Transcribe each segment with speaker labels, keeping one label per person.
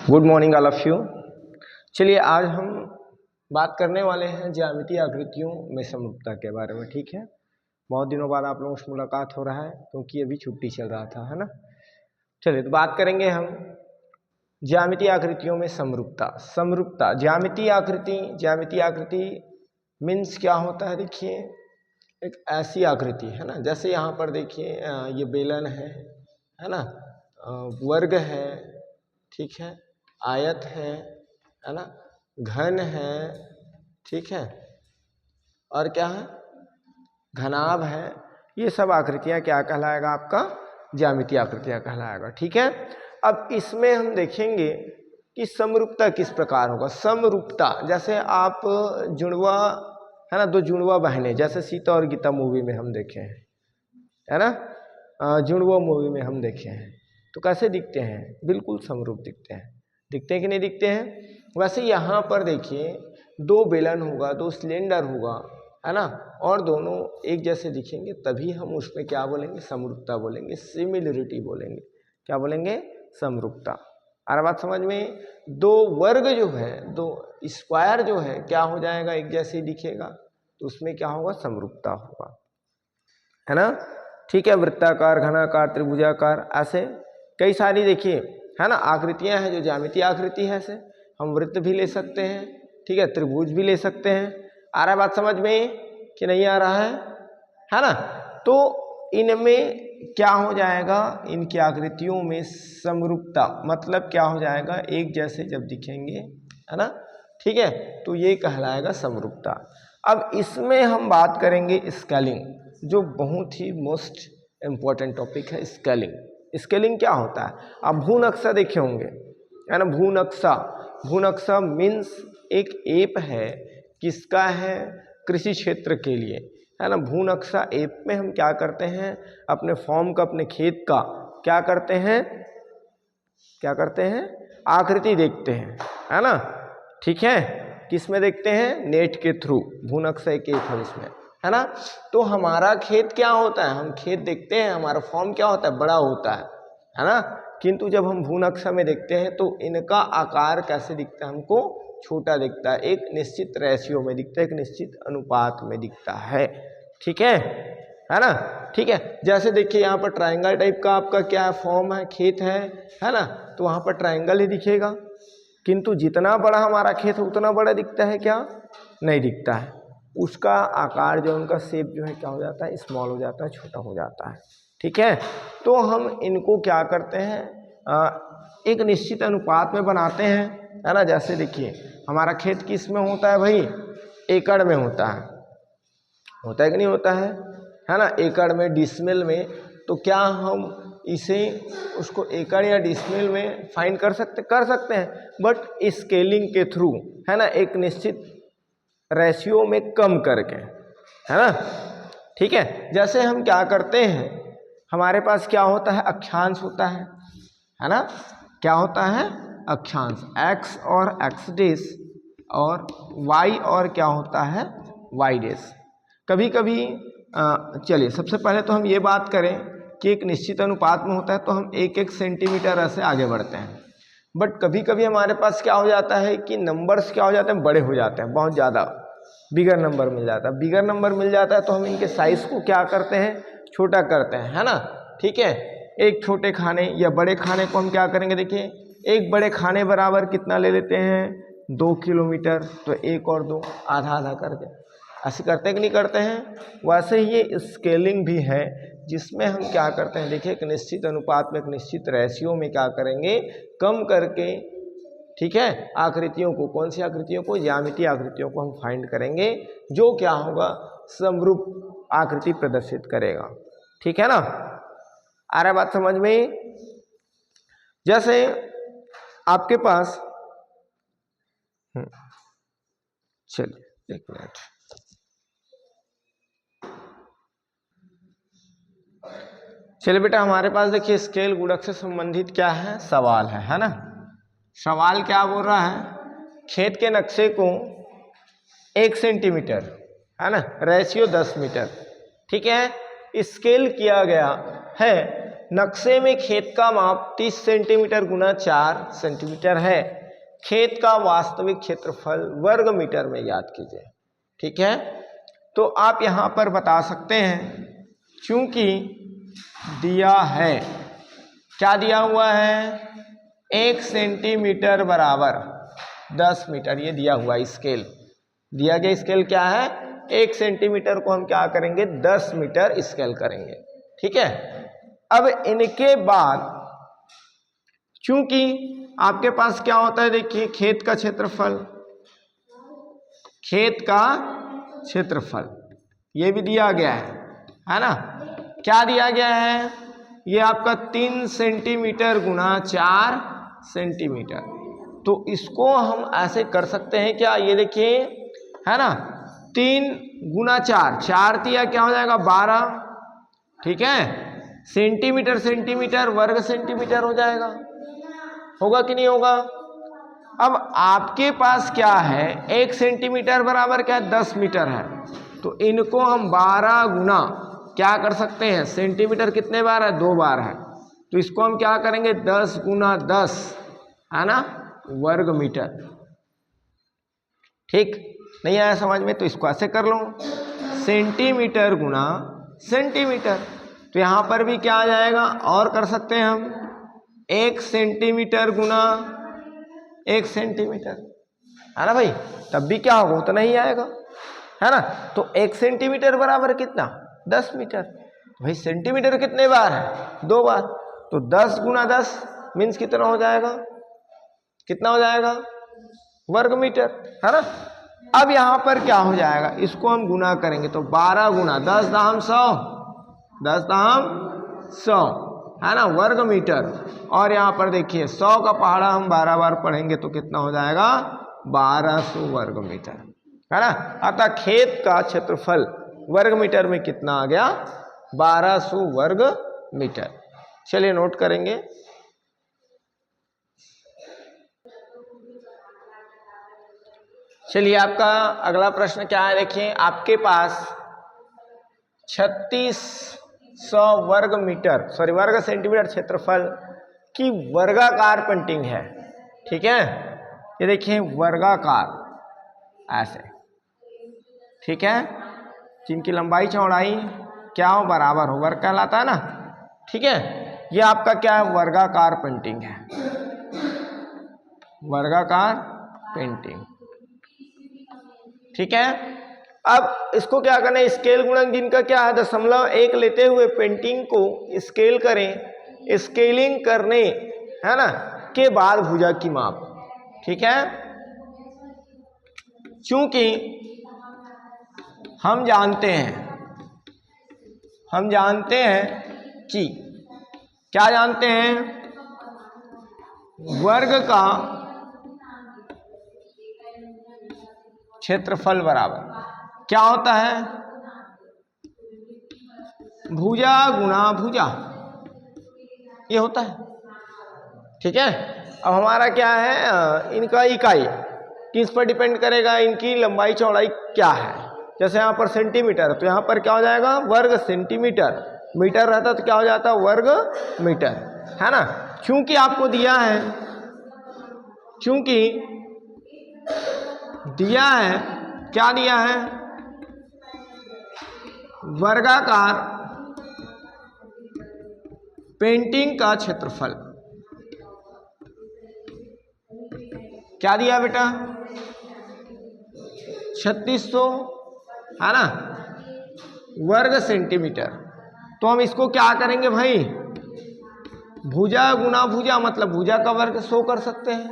Speaker 1: Good morning all of you. चलिए आज हम बात करने वाले हैं ज्यामितीय आकृतियों में समरूपता के बारे में। ठीक है, बहुत दिनों बाद आप लोगों से मुलाकात हो रहा है क्योंकि अभी छुट्टी चल रहा था, है ना। चलिए तो बात करेंगे हम ज्यामितीय आकृतियों में समरूपता। समरूपता ज्यामितीय आकृति मीन्स क्या होता है। देखिए एक ऐसी आकृति है ना, जैसे यहाँ पर देखिए ये बेलन है ना, वर्ग है, ठीक है, आयत है ना, घन है, ठीक है, और क्या है, घनाभ है। ये सब आकृतियां क्या कहलाएगा, आपका ज्यामितीय आकृतियां कहलाएगा। ठीक है, अब इसमें हम देखेंगे कि समरूपता किस प्रकार होगा। समरूपता जैसे आप जुड़वा है ना, दो जुड़वा बहनें, जैसे सीता और गीता मूवी में हम देखे हैं, है ना, जुड़वा मूवी में हम देखे हैं, तो कैसे दिखते हैं, बिल्कुल समरूप दिखते हैं। दिखते हैं कि नहीं दिखते हैं। वैसे यहाँ पर देखिए दो बेलन होगा, दो सिलेंडर होगा, है ना, और दोनों एक जैसे दिखेंगे, तभी हम उसमें क्या बोलेंगे, समरूपता बोलेंगे, सिमिलरिटी बोलेंगे। क्या बोलेंगे, समरूपता। और बात समझ में, दो वर्ग जो है, दो स्क्वायर जो है, क्या हो जाएगा, एक जैसे ही दिखेगा, तो उसमें क्या होगा, समरूपता होगा, है ना। ठीक है, वृत्ताकार, घनाकार, त्रिभुजाकार, ऐसे कई सारी देखिए है ना आकृतियां हैं जो ज्यामितीय आकृति है। ऐसे हम वृत्त भी ले सकते हैं, ठीक है, त्रिभुज भी ले सकते हैं। आ रहा है बात समझ में कि नहीं आ रहा है ना। तो इनमें क्या हो जाएगा, इनकी आकृतियों में समरूपता मतलब क्या हो जाएगा, एक जैसे जब दिखेंगे, है ना, ठीक है, तो ये कहलाएगा समरूपता। अब इसमें हम बात करेंगे स्केलिंग, जो बहुत ही मोस्ट इंपॉर्टेंट टॉपिक है। स्केलिंग क्या होता है, आप भू नक्शा देखे होंगे, है ना। भू नक्शा मीन्स एक ऐप है, किसका है, कृषि क्षेत्र के लिए, है ना। भू नक्शा ऐप में हम क्या करते हैं, अपने फॉर्म का, अपने खेत का क्या करते हैं, आकृति देखते हैं, है ना। ठीक है, किस में देखते हैं, नेट के थ्रू। भू नक्शा एक ऐप है इसमें, है ना। तो हमारा खेत क्या होता है, हम खेत देखते हैं, हमारा फॉर्म क्या होता है, बड़ा होता है ना। किंतु जब हम भू नक्शा में देखते हैं तो इनका आकार कैसे दिखता है, हमको छोटा दिखता है, एक निश्चित रेशियो में दिखता है, एक निश्चित अनुपात में दिखता है। ठीक है ना। ठीक है, जैसे देखिए यहाँ पर ट्रायंगल टाइप का आपका क्या है, फॉर्म है, खेत है ना, तो वहाँ पर ट्रायंगल ही दिखेगा। किंतु जितना बड़ा हमारा खेत है उतना बड़ा दिखता है क्या, नहीं दिखता है। उसका आकार जो, उनका शेप जो है क्या हो जाता है, स्मॉल हो जाता है, छोटा हो जाता है। ठीक है, तो हम इनको क्या करते हैं, एक निश्चित अनुपात में बनाते हैं, है ना। जैसे देखिए हमारा खेत किस में होता है भाई, एकड़ में होता है कि नहीं होता है ना, एकड़ में, डिसमिल में। तो क्या हम इसे उसको एकड़ या डिसमिल में फाइंड कर सकते हैं, बट स्केलिंग के थ्रू, है ना, एक निश्चित रेशियो में कम करके, है ना। ठीक है, जैसे हम क्या करते हैं, हमारे पास क्या होता है, अक्षांश होता है ना। क्या होता है, अक्षांश, x और x डैश, और y और क्या होता है, y डैश। कभी कभी चलिए सबसे पहले तो हम ये बात करें कि एक निश्चित अनुपात में होता है तो हम 1-1 सेंटीमीटर ऐसे आगे बढ़ते हैं। बट कभी कभी हमारे पास क्या हो जाता है कि नंबर्स क्या हो जाते हैं, बड़े हो जाते हैं, बहुत ज़्यादा बिगर नंबर मिल जाता है। तो हम इनके साइज को क्या करते हैं, छोटा करते हैं, है ना। ठीक है, एक छोटे खाने या बड़े खाने को हम क्या करेंगे, देखिए एक बड़े खाने बराबर कितना ले लेते हैं, 2 किलोमीटर, तो 1 और 2 आधा आधा करके ऐसे करते हैं कि नहीं करते हैं। वैसे ही ये स्केलिंग भी है, जिसमें हम क्या करते हैं, देखिए एक निश्चित अनुपात में, एक निश्चित रेशियो में क्या करेंगे, कम करके, ठीक है, आकृतियों को, कौन सी आकृतियों को, ज्यामितीय आकृतियों को हम फाइंड करेंगे, जो क्या होगा, समरूप आकृति प्रदर्शित करेगा। ठीक है ना, आ रहा बात समझ में। जैसे आपके पास, चलिए 1 मिनट, चलिए बेटा, हमारे पास देखिए स्केल गुणक से संबंधित क्या है, सवाल है ना। सवाल क्या बोल रहा है, खेत के नक्शे को 1 सेंटीमीटर, है ना, रेशियो 10 मीटर, ठीक है, स्केल किया गया है नक्शे में खेत का माप 30 सेंटीमीटर गुना 4 सेंटीमीटर है। खेत का वास्तविक क्षेत्रफल वर्ग मीटर में ज्ञात कीजिए। ठीक है, तो आप यहाँ पर बता सकते हैं, चूंकि दिया है, क्या दिया हुआ है, 1 सेंटीमीटर बराबर 10 मीटर, ये दिया हुआ स्केल, दिया गया स्केल क्या है, 1 सेंटीमीटर को हम क्या करेंगे, 10 मीटर स्केल करेंगे। ठीक है, अब इनके बाद चूंकि आपके पास क्या होता है, देखिए खेत का क्षेत्रफल, खेत का क्षेत्रफल ये भी दिया गया है ना, क्या दिया गया है, ये आपका 3 सेंटीमीटर गुना 4 सेंटीमीटर। तो इसको हम ऐसे कर सकते हैं क्या, ये देखिए है ना, 3 गुना 4, 4 दिया क्या हो जाएगा 12, ठीक है, सेंटीमीटर सेंटीमीटर वर्ग सेंटीमीटर हो जाएगा, होगा कि नहीं होगा। अब आपके पास क्या है, 1 सेंटीमीटर बराबर क्या है, 10 मीटर है, तो इनको हम 12 गुना क्या कर सकते हैं, सेंटीमीटर कितने बार है, 2 बार है, तो इसको हम क्या करेंगे, 10 गुना 10 है ना, वर्ग मीटर। ठीक, नहीं आया समझ में, तो इसको ऐसे कर लो, सेंटीमीटर गुना सेंटीमीटर, तो यहां पर भी क्या आ जाएगा, और कर सकते हैं हम, 1 सेंटीमीटर गुना 1 सेंटीमीटर, है ना भाई, तब भी क्या होगा, उतना ही आएगा, है ना। तो 1 सेंटीमीटर बराबर कितना, 10 मीटर, भाई सेंटीमीटर कितने बार है, 2 बार, तो 10 गुना 10 मीन्स कितना हो जाएगा, कितना हो जाएगा, वर्ग मीटर, है ना। अब यहां पर क्या हो जाएगा, इसको हम गुना करेंगे, तो 12 गुना 10 दाम 100, 10 दाम 100, है ना, वर्ग मीटर। और यहाँ पर देखिए 100 का पहाड़ा हम 12 बार पढ़ेंगे तो कितना हो जाएगा, 1200 वर्ग मीटर, है ना। अतः खेत का क्षेत्रफल वर्ग मीटर में कितना आ गया, 1200 वर्ग मीटर। चलिए नोट करेंगे। चलिए आपका अगला प्रश्न क्या है, देखिए आपके पास 3600 वर्ग मीटर वर्ग सेंटीमीटर क्षेत्रफल की वर्गाकार पेंटिंग है। ठीक है, ये देखिए वर्गाकार ऐसे, ठीक है, जिनकी लंबाई चौड़ाई क्या हो, बराबर हो, वर्ग कहलाता है ना। ठीक है, ये आपका क्या है, वर्गाकार पेंटिंग है, वर्गाकार पेंटिंग। ठीक है, अब इसको क्या करना है, स्केल गुणक जिनका क्या है 0.1 लेते हुए पेंटिंग को स्केल करें, स्केलिंग करने, है ना, के बाद भुजा की माप। ठीक है, चूंकि हम जानते हैं कि क्या जानते हैं, वर्ग का क्षेत्रफल बराबर क्या होता है, भुजा गुना भुजा, ये होता है। ठीक है, अब हमारा क्या है, इनका इकाई किस पर डिपेंड करेगा, इनकी लंबाई चौड़ाई क्या है। जैसे यहाँ पर सेंटीमीटर, तो यहाँ पर क्या हो जाएगा, वर्ग सेंटीमीटर, मीटर रहता तो क्या हो जाता, वर्ग मीटर, है ना। क्योंकि आपको दिया है, चूंकि दिया है, क्या दिया है, वर्गाकार पेंटिंग का क्षेत्रफल, क्या दिया बेटा, 3600, है ना, वर्ग सेंटीमीटर। तो हम इसको क्या करेंगे भाई, भुजा गुना भुजा, मतलब भुजा का वर्ग 100 कर सकते हैं,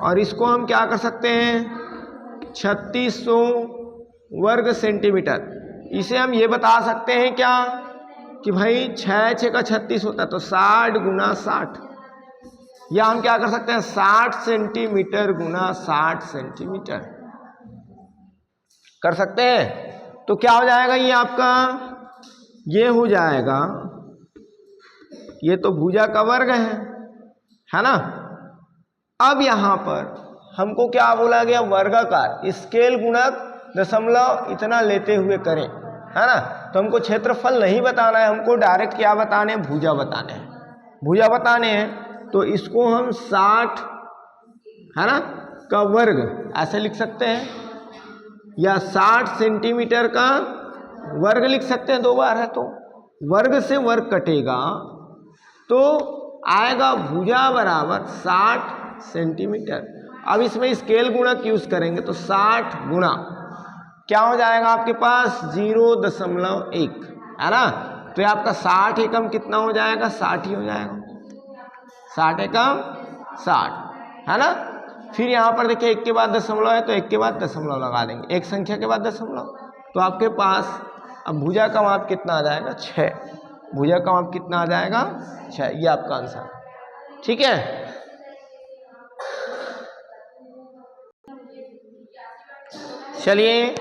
Speaker 1: और इसको हम क्या कर सकते हैं, 3600 वर्ग सेंटीमीटर। इसे हम ये बता सकते हैं क्या, कि भाई 6 6 का 36 होता है, तो 60 गुना 60, या हम क्या कर सकते हैं, 60 सेंटीमीटर गुना 60 सेंटीमीटर कर सकते हैं। तो क्या हो जाएगा, ये आपका ये हो जाएगा, ये तो भुजा का वर्ग है ना। अब यहां पर हमको क्या बोला गया, वर्गाकार, स्केल गुणक दशमलव इतना लेते हुए करें, है ना। तो हमको क्षेत्रफल नहीं बताना है, हमको डायरेक्ट क्या बताने हैं, भुजा बताने हैं। भुजा बताने हैं तो इसको हम 60 है ना का वर्ग ऐसे लिख सकते हैं, या 60 सेंटीमीटर का वर्ग लिख सकते हैं, 2 बार है तो वर्ग से वर्ग कटेगा तो आएगा भुजा बराबर 60 सेंटीमीटर। अब इसमें स्केल गुणक यूज करेंगे तो 60 गुणा क्या हो जाएगा आपके पास 0.1 है ना। तो ये आपका 60 एकम कितना हो जाएगा, 60 ही हो जाएगा, 60 एकम 60 है ना। फिर यहाँ पर देखिए 1 के बाद दशमलव है तो 1 के बाद दशमलव लगा देंगे, एक संख्या के बाद दशमलव, तो आपके पास अब भुजा का माप कितना आ जाएगा 6, भुजा का माप कितना आ जाएगा 6, ये आपका आंसर, ठीक है। चलिए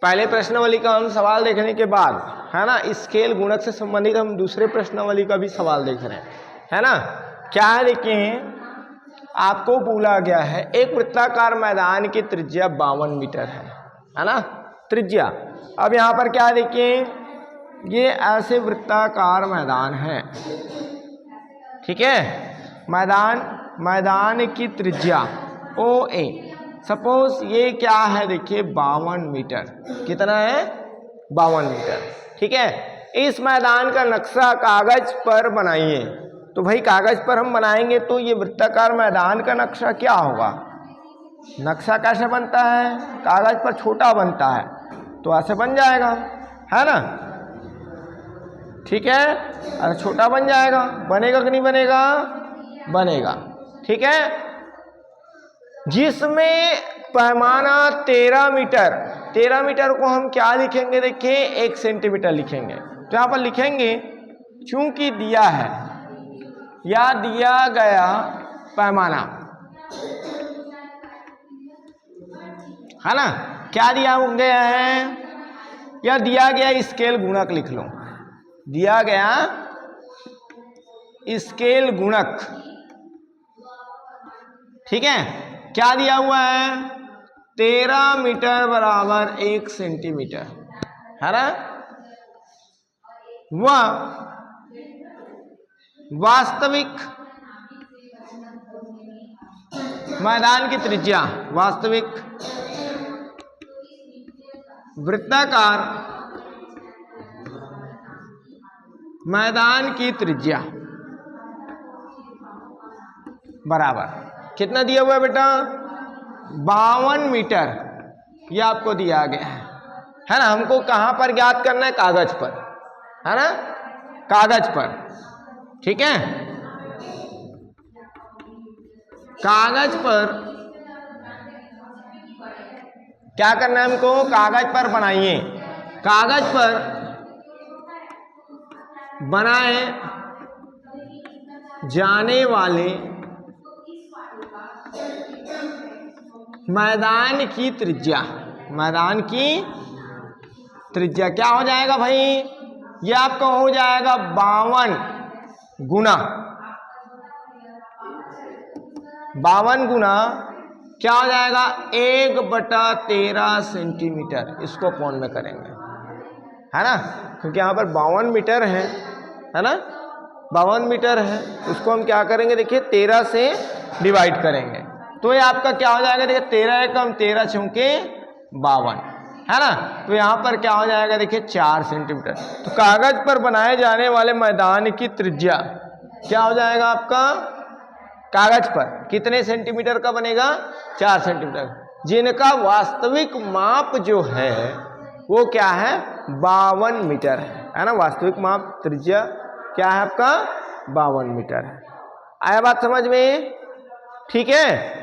Speaker 1: पहले प्रश्नावली का हम सवाल देखने के बाद है ना स्केल गुणक से संबंधित हम दूसरे प्रश्नावली का भी सवाल देख रहे हैं, है ना। क्या है देखिए, आपको बोला गया है एक वृत्ताकार मैदान की त्रिज्या 52 मीटर है ना त्रिज्या। अब यहाँ पर क्या देखिए, ये ऐसे वृत्ताकार मैदान है, ठीक है। मैदान की त्रिज्या OA, सपोज ये क्या है देखिए 52 मीटर, कितना है 52 मीटर, ठीक है। इस मैदान का नक्शा कागज पर बनाइए, तो भाई कागज पर हम बनाएंगे तो ये वृत्ताकार मैदान का नक्शा क्या होगा, नक्शा कैसे बनता है, कागज पर छोटा बनता है तो ऐसे बन जाएगा, है ना, ठीक है। अरे छोटा बन जाएगा, बनेगा कि नहीं बनेगा, बनेगा, ठीक है। जिसमें पैमाना 13 मीटर, 13 मीटर को हम क्या लिखेंगे देखिए 1 सेंटीमीटर लिखेंगे, तो यहाँ पर लिखेंगे चूंकि दिया है या दिया गया पैमाना है ना, क्या दिया गया है या दिया गया स्केल गुणक लिख लो, दिया गया स्केल गुणक, ठीक है। क्या दिया हुआ है 13 मीटर बराबर 1 सेंटीमीटर, है ना। वह वास्तविक मैदान की त्रिज्या, वास्तविक वृत्ताकार मैदान की त्रिज्या बराबर कितना दिया हुआ है बेटा 52 मीटर, ये आपको दिया गया है ना। हमको कहां पर ज्ञात करना है, कागज पर, है ना, कागज पर, ठीक है। कागज पर क्या करना है हमको, कागज पर बनाइए, कागज पर बनाए जाने वाले मैदान की त्रिज्या, मैदान की त्रिज्या क्या हो जाएगा भाई, ये आपका हो जाएगा 52 गुना, 52 गुना क्या हो जाएगा 1/13 सेंटीमीटर, इसको पौंड में करेंगे, है ना, क्योंकि यहाँ पर 52 मीटर है ना, 52 मीटर है, उसको हम क्या करेंगे देखिए 13 से डिवाइड करेंगे, तो ये आपका क्या हो जाएगा देखिए 13 एकम 13 चौके 52, है ना। तो यहाँ पर क्या हो जाएगा देखिए 4 सेंटीमीटर। तो कागज पर बनाए जाने वाले मैदान की त्रिज्या क्या हो जाएगा आपका, कागज पर कितने सेंटीमीटर का बनेगा 4 सेंटीमीटर, जिनका वास्तविक माप जो है वो क्या है 52 मीटर है ना, वास्तविक माप त्रिज्या क्या है आपका 52 मीटर है। आया बात समझ में, ठीक है।